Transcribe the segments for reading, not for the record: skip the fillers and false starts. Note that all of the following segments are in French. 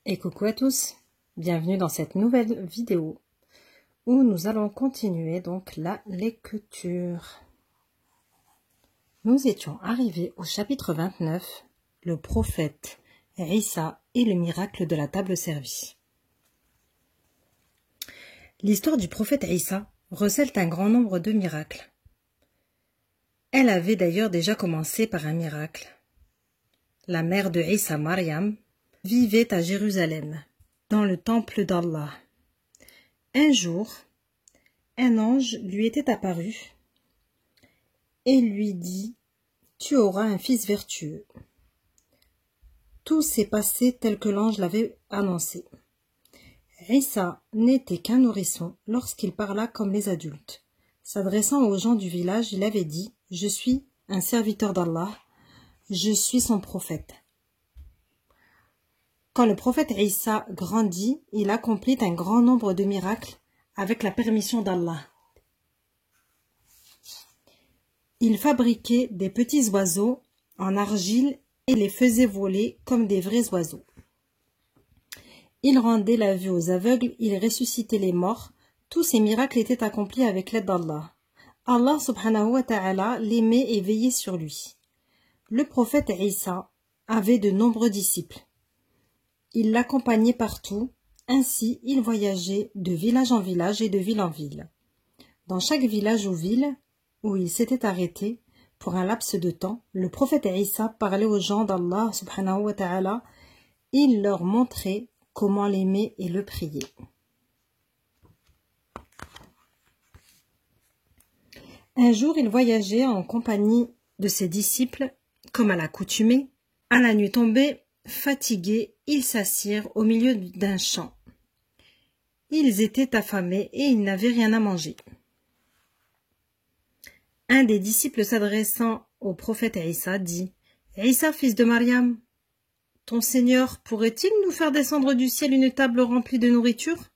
Et coucou à tous, bienvenue dans cette nouvelle vidéo où nous allons continuer donc la lecture. Nous étions arrivés au chapitre 29, le prophète Isa et le miracle de la table servie. L'histoire du prophète Isa recèle un grand nombre de miracles. Elle avait d'ailleurs déjà commencé par un miracle. La mère de Isa, Maryam, vivait à Jérusalem, dans le temple d'Allah. Un jour, un ange lui était apparu et lui dit « Tu auras un fils vertueux ». Tout s'est passé tel que l'ange l'avait annoncé. Isa n'était qu'un nourrisson lorsqu'il parla comme les adultes. S'adressant aux gens du village, il avait dit « Je suis un serviteur d'Allah, je suis son prophète ». Quand le prophète Isa grandit, il accomplit un grand nombre de miracles avec la permission d'Allah. Il fabriquait des petits oiseaux en argile et les faisait voler comme des vrais oiseaux. Il rendait la vue aux aveugles, il ressuscitait les morts. Tous ces miracles étaient accomplis avec l'aide d'Allah. Allah subhanahu wa ta'ala l'aimait et veillait sur lui. Le prophète Isa avait de nombreux disciples. Il l'accompagnait partout, ainsi il voyageait de village en village et de ville en ville. Dans chaque village ou ville où il s'était arrêté, pour un laps de temps, le prophète Isa parlait aux gens d'Allah subhanahu wa ta'ala, il leur montrait comment l'aimer et le prier. Un jour, il voyageait en compagnie de ses disciples, comme à l'accoutumée. À la nuit tombée, fatigués, ils s'assirent au milieu d'un champ. Ils étaient affamés et ils n'avaient rien à manger. Un des disciples s'adressant au prophète Isa dit « Isa, fils de Maryam, ton Seigneur pourrait-il nous faire descendre du ciel une table remplie de nourriture ?»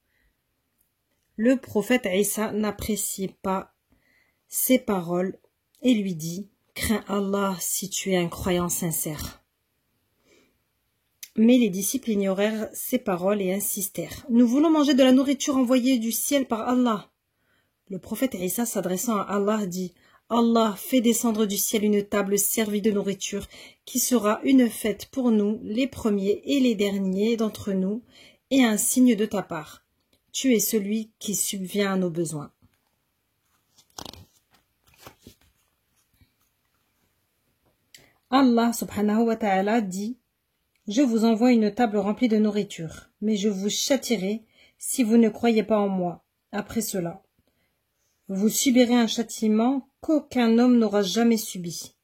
Le prophète Isa n'appréciait pas ces paroles et lui dit « Crains Allah si tu es un croyant sincère. » Mais les disciples ignorèrent ces paroles et insistèrent. « Nous voulons manger de la nourriture envoyée du ciel par Allah. » Le prophète Isa s'adressant à Allah dit « Allah fait descendre du ciel une table servie de nourriture qui sera une fête pour nous, les premiers et les derniers d'entre nous, et un signe de ta part. Tu es celui qui subvient à nos besoins. » Allah subhanahu wa ta'ala dit « Je vous envoie une table remplie de nourriture, mais je vous châtierai si vous ne croyez pas en moi. Après cela, vous subirez un châtiment qu'aucun homme n'aura jamais subi. »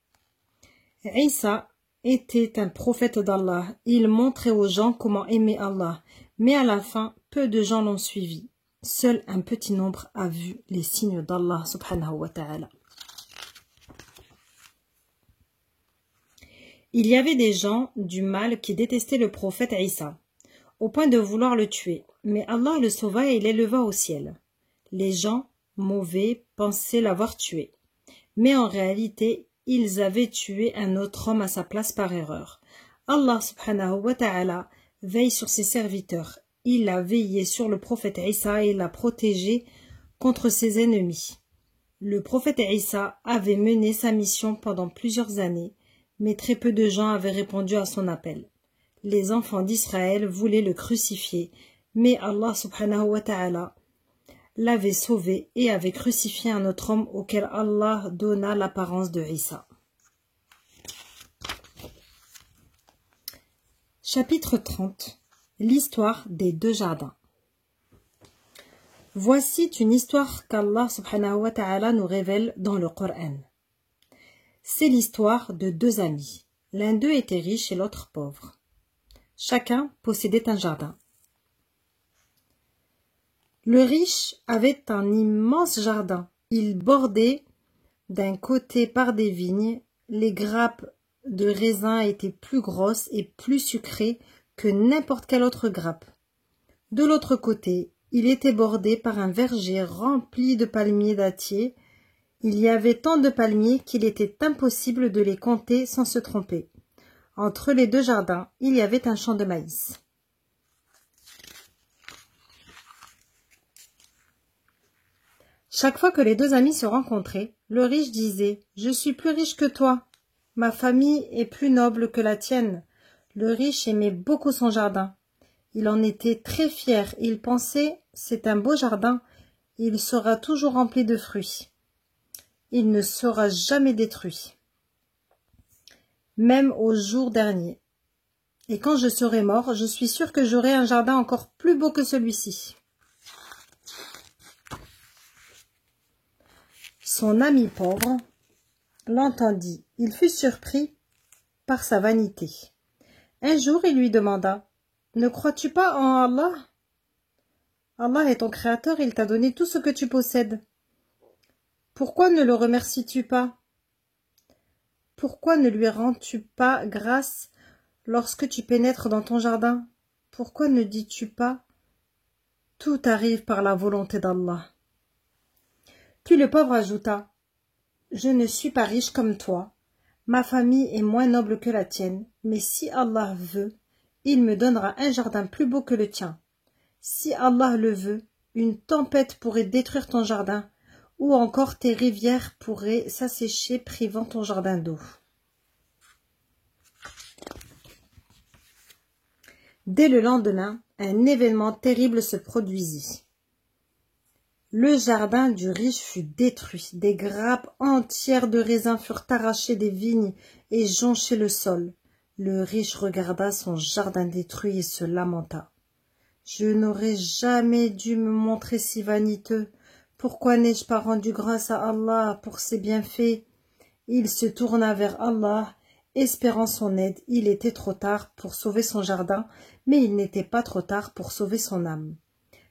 Isa était un prophète d'Allah. Il montrait aux gens comment aimer Allah, mais à la fin, peu de gens l'ont suivi. Seul un petit nombre a vu les signes d'Allah subhanahu wa ta'ala. Il y avait des gens du mal qui détestaient le prophète Isa, au point de vouloir le tuer, mais Allah le sauva et l'éleva au ciel. Les gens mauvais pensaient l'avoir tué, mais en réalité, ils avaient tué un autre homme à sa place par erreur. Allah subhanahu wa ta'ala veille sur ses serviteurs. Il a veillé sur le prophète Isa et l'a protégé contre ses ennemis. Le prophète Isa avait mené sa mission pendant plusieurs années, mais très peu de gens avaient répondu à son appel. Les enfants d'Israël voulaient le crucifier, mais Allah subhanahu wa ta'ala l'avait sauvé et avait crucifié un autre homme auquel Allah donna l'apparence de Isa. Chapitre 30. L'histoire des deux jardins. Voici une histoire qu'Allah subhanahu wa ta'ala nous révèle dans le Coran. C'est l'histoire de deux amis. L'un d'eux était riche et l'autre pauvre. Chacun possédait un jardin. Le riche avait un immense jardin. Il bordait d'un côté par des vignes. Les grappes de raisin étaient plus grosses et plus sucrées que n'importe quelle autre grappe. De l'autre côté, il était bordé par un verger rempli de palmiers dattiers. Il y avait tant de palmiers qu'il était impossible de les compter sans se tromper. Entre les deux jardins, il y avait un champ de maïs. Chaque fois que les deux amis se rencontraient, le riche disait « Je suis plus riche que toi. Ma famille est plus noble que la tienne. » Le riche aimait beaucoup son jardin. Il en était très fier. Il pensait « C'est un beau jardin. Il sera toujours rempli de fruits. Il ne sera jamais détruit. Même au jour dernier. Et quand je serai mort, je suis sûr que j'aurai un jardin encore plus beau que celui-ci. » Son ami pauvre l'entendit. Il fut surpris par sa vanité. Un jour, il lui demanda « Ne crois-tu pas en Allah ? Allah est ton créateur, il t'a donné tout ce que tu possèdes. Pourquoi ne le remercies-tu pas ? Pourquoi ne lui rends-tu pas grâce lorsque tu pénètres dans ton jardin ? Pourquoi ne dis-tu pas « Tout arrive par la volonté d'Allah » ? Puis le pauvre ajouta « Je ne suis pas riche comme toi. Ma famille est moins noble que la tienne, mais si Allah veut, il me donnera un jardin plus beau que le tien. Si Allah le veut, une tempête pourrait détruire ton jardin, ou encore tes rivières pourraient s'assécher privant ton jardin d'eau. » Dès le lendemain, un événement terrible se produisit. Le jardin du riche fut détruit, des grappes entières de raisins furent arrachées des vignes et jonchaient le sol. Le riche regarda son jardin détruit et se lamenta. « Je n'aurais jamais dû me montrer si vaniteux. Pourquoi n'ai-je pas rendu grâce à Allah pour ses bienfaits ?» Il se tourna vers Allah, espérant son aide. Il était trop tard pour sauver son jardin, mais il n'était pas trop tard pour sauver son âme.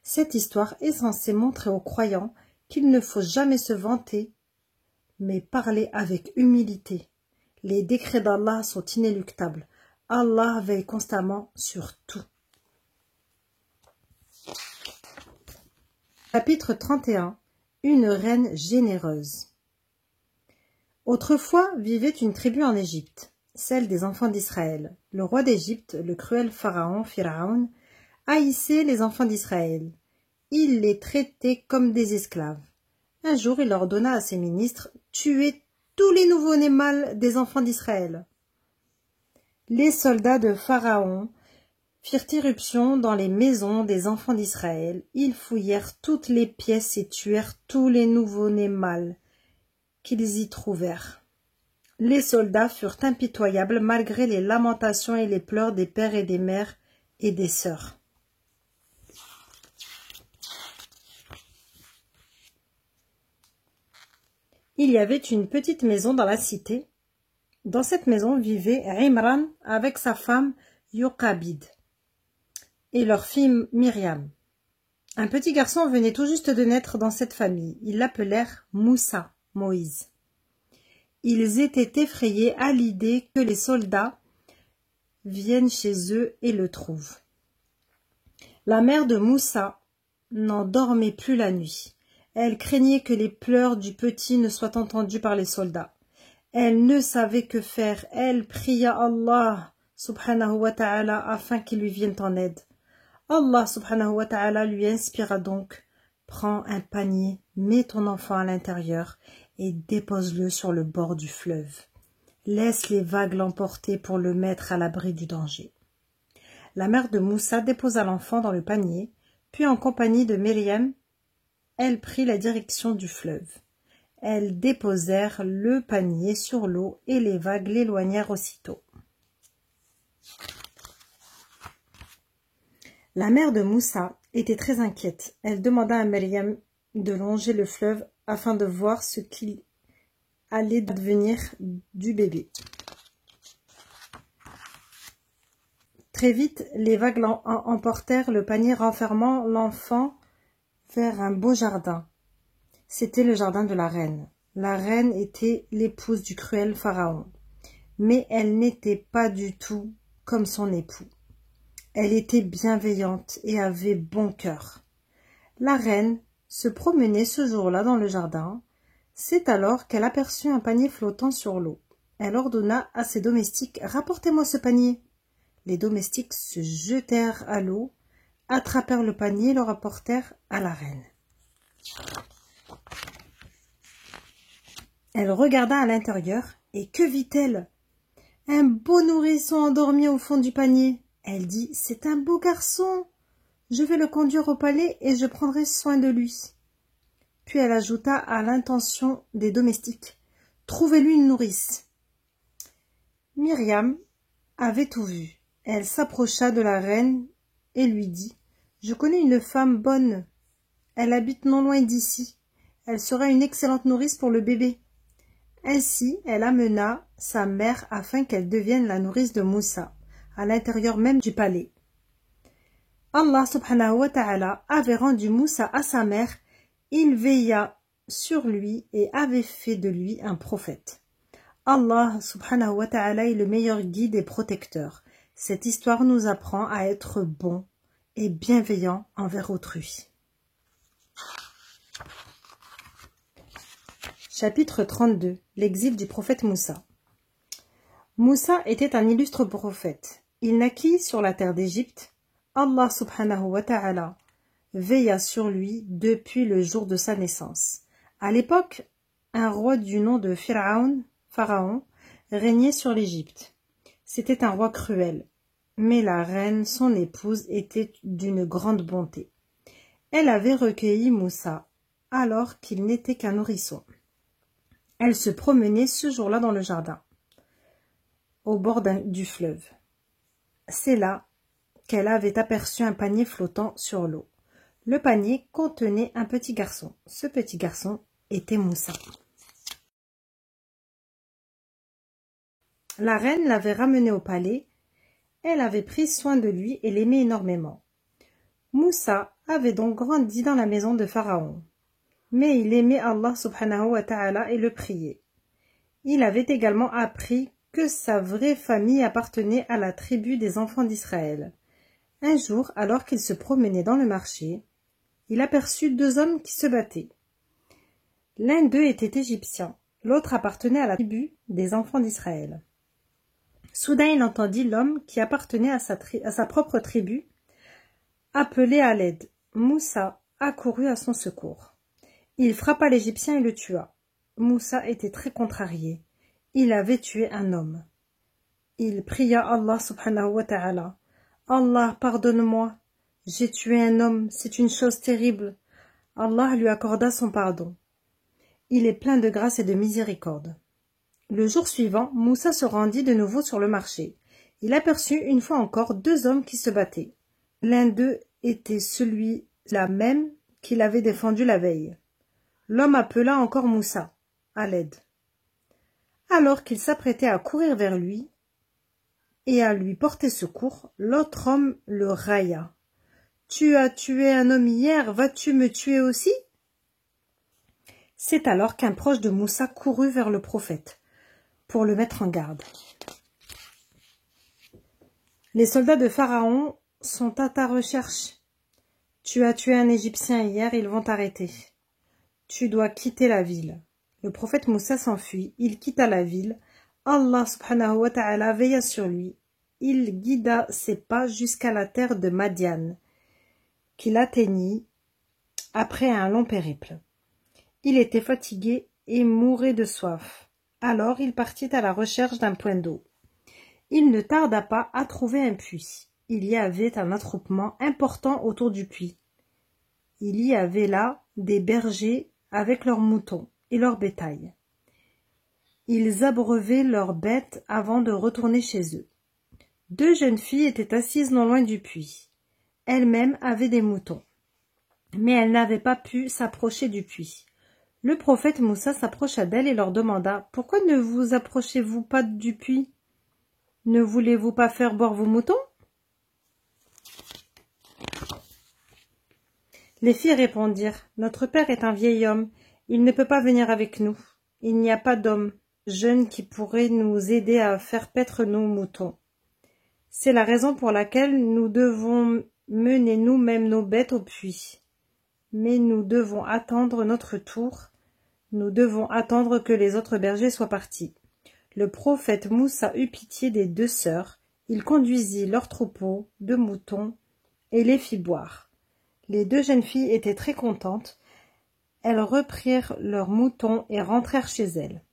Cette histoire est censée montrer aux croyants qu'il ne faut jamais se vanter, mais parler avec humilité. Les décrets d'Allah sont inéluctables. Allah veille constamment sur tout. Chapitre 31. Une reine généreuse. Autrefois vivait une tribu en Égypte, celle des enfants d'Israël. Le roi d'Égypte, le cruel pharaon Pharaon, haïssait les enfants d'Israël. Il les traitait comme des esclaves. Un jour, il ordonna à ses ministres « Tuez tous les nouveau-nés mâles des enfants d'Israël. » Les soldats de Pharaon firent irruption dans les maisons des enfants d'Israël. Ils fouillèrent toutes les pièces et tuèrent tous les nouveau-nés mâles qu'ils y trouvèrent. Les soldats furent impitoyables malgré les lamentations et les pleurs des pères et des mères et des sœurs. Il y avait une petite maison dans la cité. Dans cette maison vivait Imran avec sa femme Yochébed et leur fille Myriam. Un petit garçon venait tout juste de naître dans cette famille. Ils l'appelèrent Moussa, Moïse. Ils étaient effrayés à l'idée que les soldats viennent chez eux et le trouvent. La mère de Moussa n'en dormait plus la nuit. Elle craignait que les pleurs du petit ne soient entendus par les soldats. Elle ne savait que faire. Elle pria Allah subhanahu wa ta'ala afin qu'il lui vienne en aide. Allah subhanahu wa ta'ala lui inspira donc « Prends un panier, mets ton enfant à l'intérieur et dépose-le sur le bord du fleuve. Laisse les vagues l'emporter pour le mettre à l'abri du danger. » La mère de Moussa déposa l'enfant dans le panier, puis en compagnie de Myriam, elle prit la direction du fleuve. Elles déposèrent le panier sur l'eau et les vagues l'éloignèrent aussitôt. La mère de Moussa était très inquiète. Elle demanda à Myriam de longer le fleuve afin de voir ce qu'il allait devenir du bébé. Très vite, les vagues emportèrent le panier renfermant l'enfant vers un beau jardin. C'était le jardin de la reine. La reine était l'épouse du cruel pharaon, mais elle n'était pas du tout comme son époux. Elle était bienveillante et avait bon cœur. La reine se promenait ce jour-là dans le jardin. C'est alors qu'elle aperçut un panier flottant sur l'eau. Elle ordonna à ses domestiques « Rapportez-moi ce panier !» Les domestiques se jetèrent à l'eau, attrapèrent le panier et le rapportèrent à la reine. Elle regarda à l'intérieur, et que vit-elle? Un beau nourrisson endormi au fond du panier. Elle dit, c'est un beau garçon. Je vais le conduire au palais et je prendrai soin de lui. Puis elle ajouta à l'intention des domestiques, trouvez-lui une nourrice. Myriam avait tout vu. Elle s'approcha de la reine et lui dit, je connais une femme bonne. Elle habite non loin d'ici. Elle sera une excellente nourrice pour le bébé. Ainsi, elle amena sa mère afin qu'elle devienne la nourrice de Moussa, à l'intérieur même du palais. Allah subhanahu wa ta'ala avait rendu Moussa à sa mère, il veilla sur lui et avait fait de lui un prophète. Allah subhanahu wa ta'ala est le meilleur guide et protecteur. Cette histoire nous apprend à être bon et bienveillant envers autrui. Chapitre 32. L'exil du prophète Moussa. Moussa était un illustre prophète. Il naquit sur la terre d'Égypte. Allah subhanahu wa ta'ala veilla sur lui depuis le jour de sa naissance. À l'époque, un roi du nom de Pharaon, régnait sur l'Égypte. C'était un roi cruel, mais la reine, son épouse, était d'une grande bonté. Elle avait recueilli Moussa alors qu'il n'était qu'un nourrisson. Elle se promenait ce jour-là dans le jardin, au bord du fleuve. C'est là qu'elle avait aperçu un panier flottant sur l'eau. Le panier contenait un petit garçon. Ce petit garçon était Moussa. La reine l'avait ramené au palais. Elle avait pris soin de lui et l'aimait énormément. Moussa avait donc grandi dans la maison de Pharaon. Mais il aimait Allah subhanahu wa ta'ala et le priait. Il avait également appris que sa vraie famille appartenait à la tribu des enfants d'Israël. Un jour, alors qu'il se promenait dans le marché, il aperçut deux hommes qui se battaient. L'un d'eux était égyptien, l'autre appartenait à la tribu des enfants d'Israël. Soudain, il entendit l'homme qui appartenait à sa propre tribu appeler à l'aide. Moussa accourut à son secours. Il frappa l'Égyptien et le tua. Moussa était très contrarié. Il avait tué un homme. Il pria Allah subhanahu wa ta'ala. Allah, pardonne-moi. J'ai tué un homme, c'est une chose terrible. Allah lui accorda son pardon. Il est plein de grâce et de miséricorde. Le jour suivant, Moussa se rendit de nouveau sur le marché. Il aperçut une fois encore deux hommes qui se battaient. L'un d'eux était celui-là même qu'il avait défendu la veille. L'homme appela encore Moussa, à l'aide. Alors qu'il s'apprêtait à courir vers lui et à lui porter secours, l'autre homme le railla. « Tu as tué un homme hier, vas-tu me tuer aussi ?» C'est alors qu'un proche de Moussa courut vers le prophète pour le mettre en garde. « Les soldats de Pharaon sont à ta recherche. Tu as tué un Égyptien hier, ils vont t'arrêter. Tu dois quitter la ville. » Le prophète Moussa s'enfuit, il quitta la ville. Allah subhanahu wa ta'ala veilla sur lui. Il guida ses pas jusqu'à la terre de Madian, qu'il atteignit après un long périple. Il était fatigué et mourait de soif. Alors il partit à la recherche d'un point d'eau. Il ne tarda pas à trouver un puits. Il y avait un attroupement important autour du puits. Il y avait là des bergers avec leurs moutons et leur bétail. Ils abreuvaient leurs bêtes avant de retourner chez eux. Deux jeunes filles étaient assises non loin du puits. Elles-mêmes avaient des moutons, mais elles n'avaient pas pu s'approcher du puits. Le prophète Moussa s'approcha d'elles et leur demanda « Pourquoi ne vous approchez-vous pas du puits? Ne voulez-vous pas faire boire vos moutons ?» Les filles répondirent « Notre père est un vieil homme. Il ne peut pas venir avec nous. Il n'y a pas d'homme jeune qui pourrait nous aider à faire paître nos moutons. C'est la raison pour laquelle nous devons mener nous-mêmes nos bêtes au puits. Mais nous devons attendre notre tour. Nous devons attendre que les autres bergers soient partis. » Le prophète Moussa eut pitié des deux sœurs. Il conduisit leur troupeau de moutons et les fit boire. Les deux jeunes filles étaient très contentes. elles reprirent leurs moutons et rentrèrent chez elles.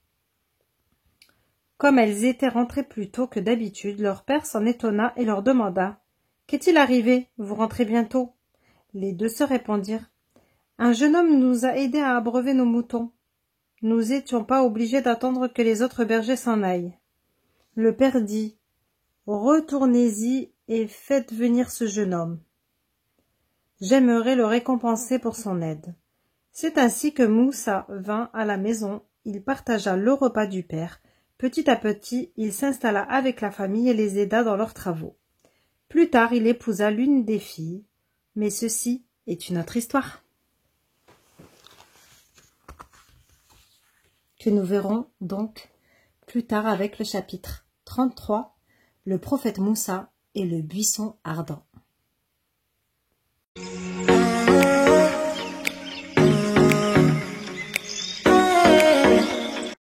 Comme elles étaient rentrées plus tôt que d'habitude, leur père s'en étonna et leur demanda « Qu'est-il arrivé? Vous rentrez bientôt ?» Les deux sœurs répondirent « Un jeune homme nous a aidés à abreuver nos moutons. Nous étions pas obligés d'attendre que les autres bergers s'en aillent. » Le père dit « Retournez-y et faites venir ce jeune homme. J'aimerais le récompenser pour son aide. » C'est ainsi que Moussa vint à la maison, il partagea le repas du père. Petit à petit, il s'installa avec la famille et les aida dans leurs travaux. Plus tard, il épousa l'une des filles, mais ceci est une autre histoire, que nous verrons donc plus tard avec le chapitre 33, le prophète Moussa et le buisson ardent.